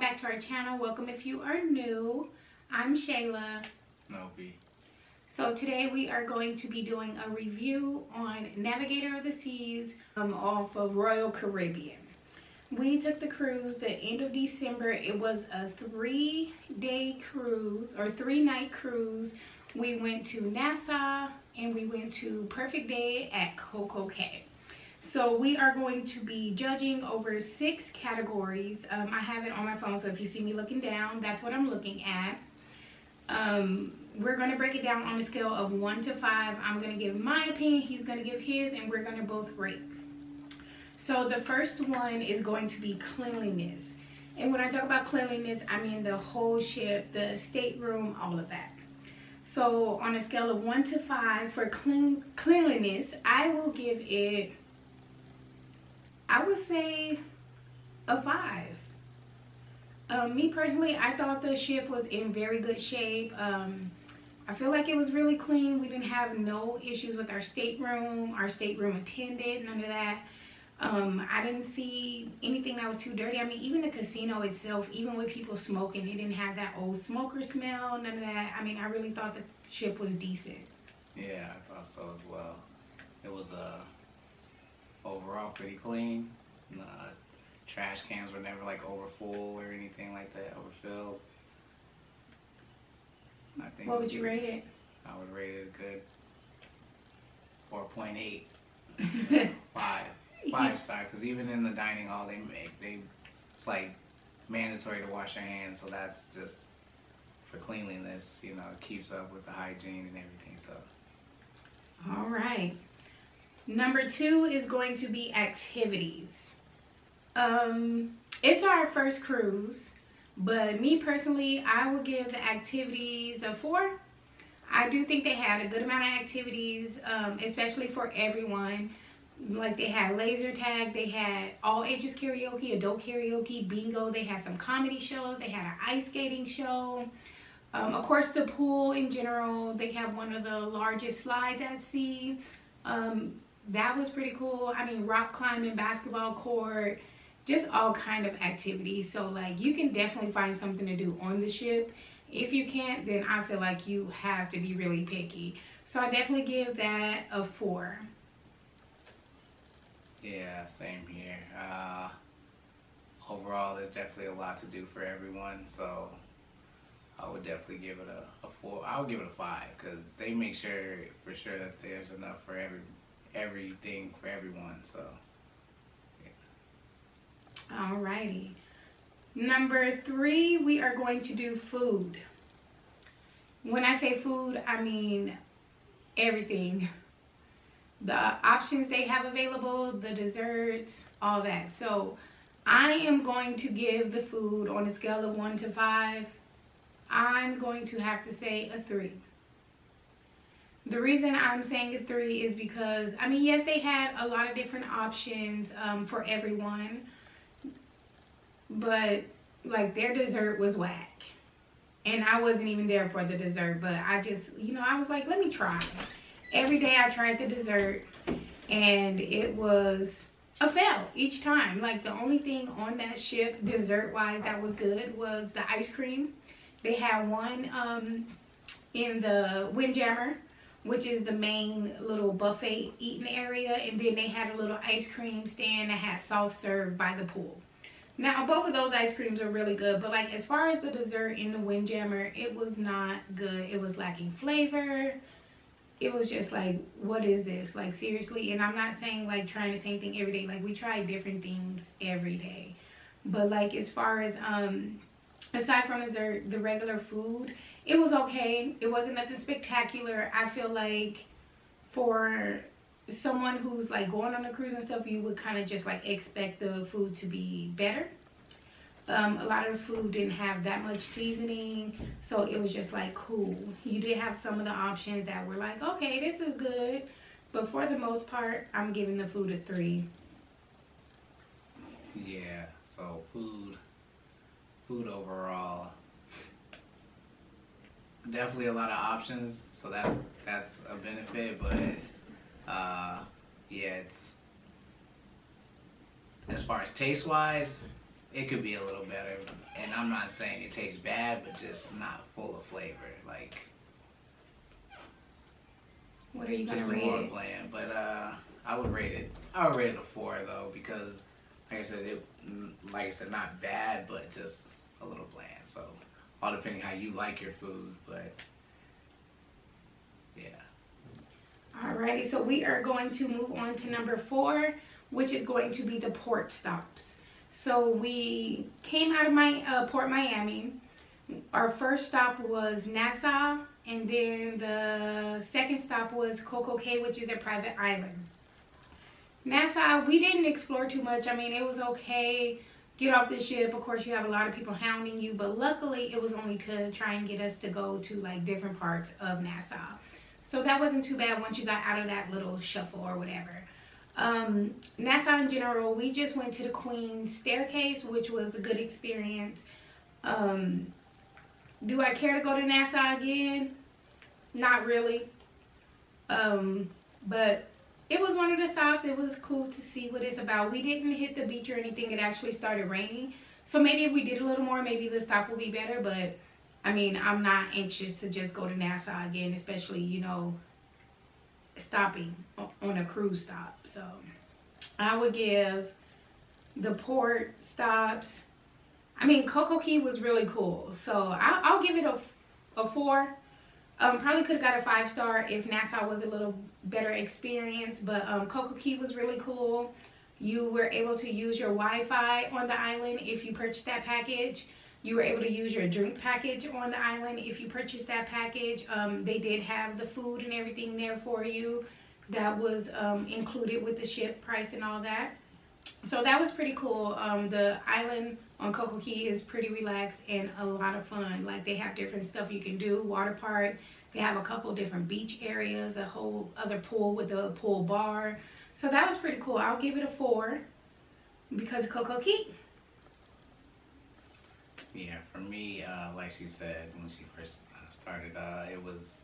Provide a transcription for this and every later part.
back to our channel. Welcome if you are new. I'm Shayla. Nope. So today we are going to be doing a review on Navigator of the Seas off of Royal Caribbean. We took the cruise the end of December. It was a 3-day cruise or 3-night cruise. We went to Nassau and we went to Perfect Day at Coco Cay. So we are going to be judging over 6 categories. I have it on my phone, so if you see me looking down, that's what I'm looking at. We're going to break it down on a scale of 1 to 5. I'm going to give my opinion, he's going to give his, and we're going to both rate. So the first one is going to be cleanliness. And when I talk about cleanliness, I mean the whole ship, the stateroom, all of that. So on a scale of 1 to 5 for cleanliness, I will give it, I would say, a 5. Me personally, I thought the ship was in very good shape. I feel like it was really clean. We didn't have no issues with our stateroom attendant, none of that. I didn't see anything that was too dirty. I mean, even the casino itself, even with people smoking, it didn't have that old smoker smell, none of that. I mean, I really thought the ship was decent. Yeah, I thought so as well. It was overall pretty clean. Trash cans were never like over full or anything like that, overfilled. I think. What would you rate it? I would rate it a good 4.8. 5 star, because even in the dining hall it's like mandatory to wash your hands, so that's just for cleanliness, you know, it keeps up with the hygiene and everything. So all right, number 2 is going to be activities. It's our first cruise, but me personally, I would give the activities a 4. I do think they had a good amount of activities, especially for everyone. Like they had laser tag, they had all ages karaoke, adult karaoke, bingo, they had some comedy shows, they had an ice skating show. Of course, the pool in general, they have one of the largest slides at sea. That was pretty cool. I mean, rock climbing, basketball court, just all kind of activities. So like you can definitely find something to do on the ship. If you can't, then I feel like you have to be really picky. So I definitely give that a 4. yeah, same here. Overall, there's definitely a lot to do for everyone, so I would definitely give it a 4. I would give it a 5, because they make sure for sure that there's enough for everything for everyone. So yeah. Alrighty. Number 3, we are going to do food. When I say food, I mean everything. The options they have available, the desserts, all that. So I am going to give the food on a scale of 1 to 5. I'm going to have to say a 3. The reason I'm saying a 3 is because, I mean, yes, they had a lot of different options for everyone, but like their dessert was whack. And I wasn't even there for the dessert, but I just, you know, I was like, let me try. Every day I tried the dessert and it was a fail each time. Like the only thing on that ship dessert wise that was good was the ice cream. They had one in the Windjammer, which is the main little buffet eating area, and then they had a little ice cream stand that had soft serve by the pool. Now both of those ice creams are really good, but like as far as the dessert in the Windjammer, it was not good. It was lacking flavor. It was just like, what is this? Like seriously. And I'm not saying like trying the same thing every day. Like we try different things every day, but like as far as aside from dessert, the regular food, it was okay. It wasn't nothing spectacular. I feel like for someone who's like going on a cruise and stuff, you would kind of just like expect the food to be better. A lot of the food didn't have that much seasoning, so it was just like cool. You did have some of the options that were like, okay, this is good, but for the most part, I'm giving the food a 3. Yeah, so food overall, definitely a lot of options, so that's a benefit, but yeah, it's, as far as taste wise, it could be a little better. And I'm not saying it tastes bad, but just not full of flavor. Like, What are you gonna just rate more it? bland. But I would rate it a 4 though, because like I said, not bad, but just a little bland. So all depending how you like your food, but yeah. Alrighty, so we are going to move on to number 4, which is going to be the port stops. So we came out of Port Miami. Our first stop was Nassau, and then the second stop was Coco Cay, which is a private island. Nassau, we didn't explore too much. I mean, it was okay. Get off the ship. Of course, you have a lot of people hounding you, but luckily it was only to try and get us to go to like different parts of Nassau. So that wasn't too bad once you got out of that little shuffle or whatever. Nassau in general, we just went to the Queen's Staircase, which was a good experience. Do I care to go to Nassau again? Not really. But it was one of the stops. It was cool to see what it's about. We didn't hit the beach or anything. It actually started raining. So maybe if we did a little more, maybe the stop will be better. But, I mean, I'm not anxious to just go to Nassau again, especially, you know, stopping on a cruise stop. So I would give the port stops. I mean, Coco Cay was really cool. So I'll give it a 4. Probably could have got a 5-star if Nassau was a little better experience, but Coco Cay was really cool. You were able to use your Wi-Fi on the island if you purchased that package. You were able to use your drink package on the island if you purchased that package. They did have the food and everything there for you. That was included with the ship price and all that. So that was pretty cool. The island on Coco Cay is pretty relaxed and a lot of fun. Like, they have different stuff you can do. Water park. They have a couple different beach areas, a whole other pool with a pool bar. So that was pretty cool. I'll give it a 4 because Coco Cay. Yeah, for me, like she said when she first started, it was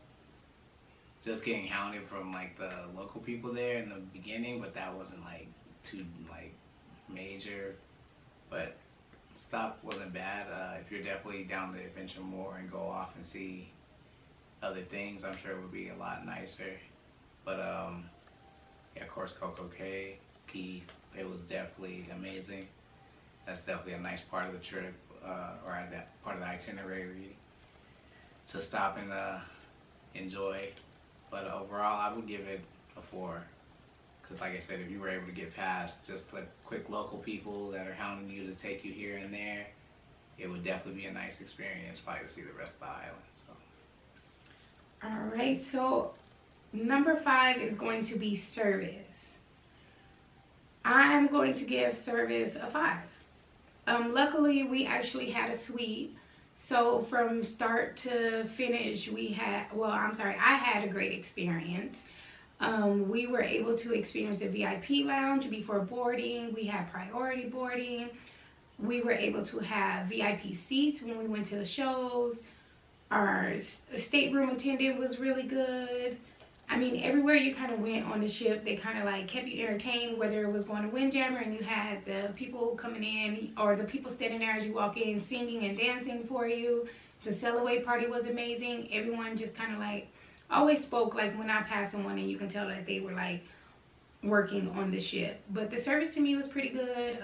just getting hounded from like the local people there in the beginning, but that wasn't like too like major. But stop wasn't bad. If you're definitely down to adventure more and go off and see other things, I'm sure it would be a lot nicer. But yeah, of course, Coco Cay, it was definitely amazing. That's definitely a nice part of the trip, or that part of the itinerary to stop and enjoy. But overall, I would give it a 4. Because like I said, if you were able to get past just the quick local people that are hounding you to take you here and there, it would definitely be a nice experience probably to see the rest of the island. So. All right, so number 5 is going to be service. I'm going to give service a 5. Luckily, we actually had a suite. So from start to finish, I had a great experience. We were able to experience the VIP lounge before boarding. We had priority boarding. We were able to have VIP seats when we went to the shows. Our stateroom attendant was really good. I mean, everywhere you kind of went on the ship, they kind of like kept you entertained, whether it was going to Windjammer and you had the people coming in or the people standing there as you walk in singing and dancing for you. The sail-away party was amazing. Everyone just kind of like always spoke like when I passed someone, and you can tell that they were like working on the ship. But the service to me was pretty good.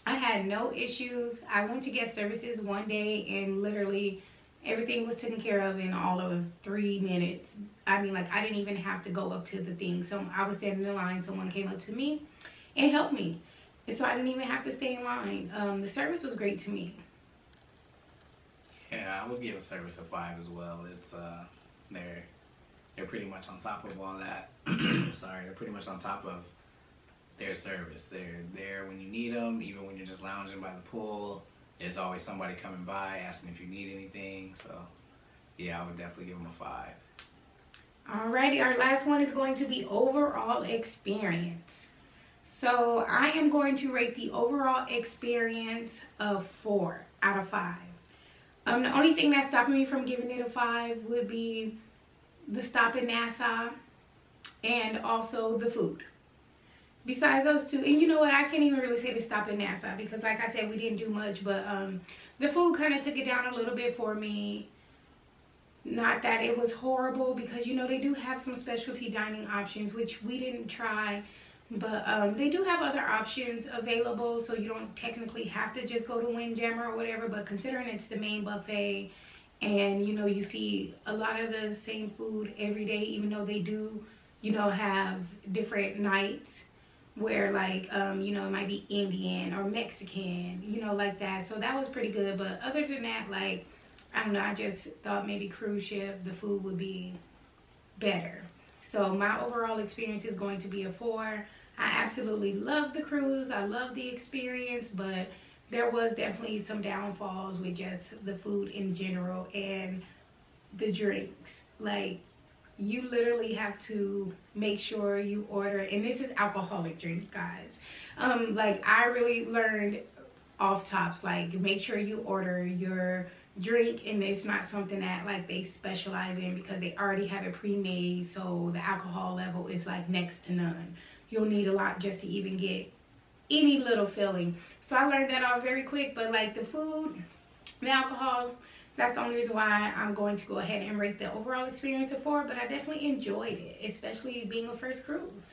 I had no issues. I went to guest services one day and literally everything was taken care of in all of 3 minutes. I mean, like, I didn't even have to go up to the thing. So I was standing in line, someone came up to me and helped me. And so I didn't even have to stay in line. The service was great to me. Yeah, I would give a service a 5 as well. It's they're pretty much on top of all that. They're pretty much on top of their service. They're there when you need them, even when you're just lounging by the pool. There's always somebody coming by asking if you need anything. So yeah, I would definitely give them a 5. Alrighty, our last one is going to be overall experience. So I am going to rate the overall experience a 4 out of 5. The only thing that's stopping me from giving it a 5 would be the stop in Nassau and also the food. besides those two, and you know what, I can't even really say to stop in Nassau because like I said, we didn't do much, but the food kind of took it down a little bit for me. Not that it was horrible, because you know they do have some specialty dining options which we didn't try, but they do have other options available, so you don't technically have to just go to Windjammer or whatever. But considering it's the main buffet, and you know you see a lot of the same food every day, even though they do, you know, have different nights where like you know, it might be Indian or Mexican, you know, like that. So that was pretty good. But other than that, like, I don't know, I just thought maybe cruise ship the food would be better. So my overall experience is going to be a 4. I absolutely love the cruise, I love the experience, but there was definitely some downfalls with just the food in general and the drinks. Like, you literally have to make sure you order, and this is alcoholic drink, guys. Like, I really learned off tops, like, make sure you order your drink and it's not something that like they specialize in, because they already have it pre-made, so the alcohol level is like next to none. You'll need a lot just to even get any little feeling. So I learned that all very quick. But like the food, the alcohol, that's the only reason why I'm going to go ahead and rate the overall experience a 4. But I definitely enjoyed it, especially being a first cruise.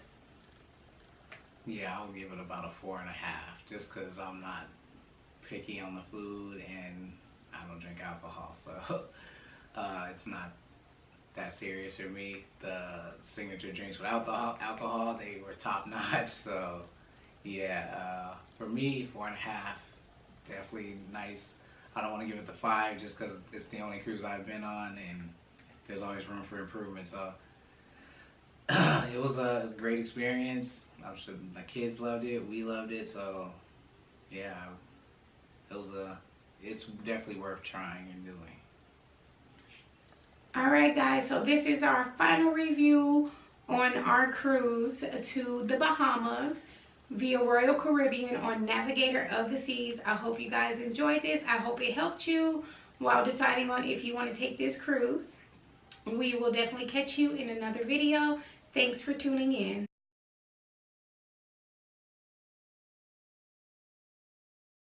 Yeah, I'll give it about a 4.5, just because I'm not picky on the food and I don't drink alcohol, so it's not that serious for me. The signature drinks without the alcohol, they were top notch. So yeah, for me, 4.5, definitely nice. I don't want to give it the 5 just because it's the only cruise I've been on, and there's always room for improvement. So it was a great experience. I'm sure the kids loved it, we loved it. So yeah, it's definitely worth trying and doing. Alright guys, so this is our final review on our cruise to the Bahamas via Royal Caribbean on Navigator of the Seas. I hope you guys enjoyed this. I hope it helped you while deciding on if you want to take this cruise. We will definitely catch you in another video. Thanks for tuning in.